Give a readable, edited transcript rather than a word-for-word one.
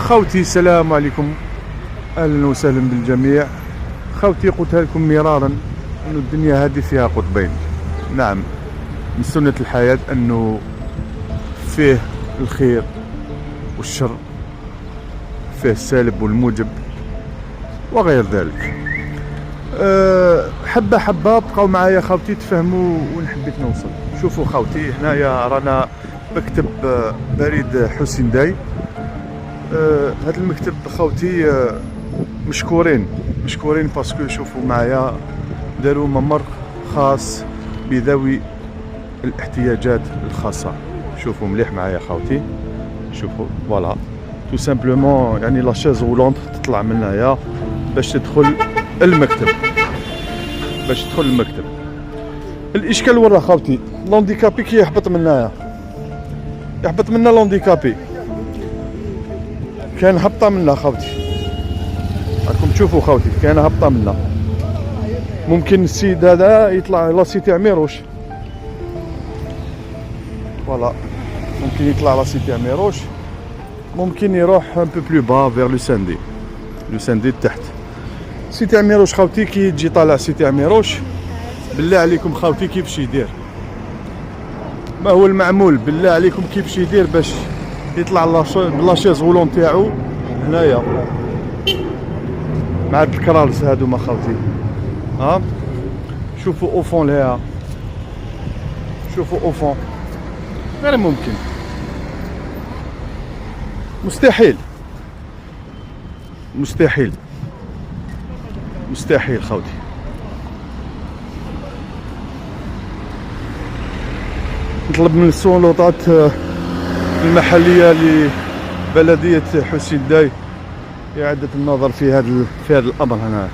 خوتي السلام عليكم، اهلا وسهلا بالجميع. خوتي قلتها لكم مرارا انه الدنيا هذه فيها قطبين. نعم، من سنة الحياة انه فيه الخير والشر، فيه السالب والموجب وغير ذلك. حبة حبة بقاو معايا خوتي تفهموا وين حبيت نوصل. شوفوا خوتي، هنايا رانا مكتب بريد حسين داي. هذا المكتب خوتي مشكورين باسكو شوفوا معايا داروا ممر خاص بذوي الاحتياجات الخاصة. شوفوا مليح معايا خوتي، شوفوا فوالا تو سامبلومون، يعني لا شيز رولونت تطلع من هنايا باش تدخل المكتب. الاشكال ورا خوتي، لونديكابي كي يهبط من هنايا، يهبط منا لونديكابي، كان هبطه منا خوتي، راكم تشوفوا خوتي كان هبطه منا. ممكن السيد هذا يطلع لا سيتي عميروش، فوالا ممكن يطلع لا سيتي عميروش، ممكن يروح ان بو بلو با فير لو ساندي تحت. سيتي عميروش خوتي كي تجي طالع سيتي عميروش، بالله عليكم خوتي كيفاش يدير، ما هو المعمول بالله عليكم كيفاش يدير باش يطلع لا شيز غولون تاعو هنايا مع هاد الكرالس هادو ما خوتي. ها شوفوا اوفون ليها، شوفوا اوفون، غير ممكن، مستحيل خوتي. نطلب من السلطات المحلية لبلدية حسين داي إعادة النظر في هذا الأمر هنا.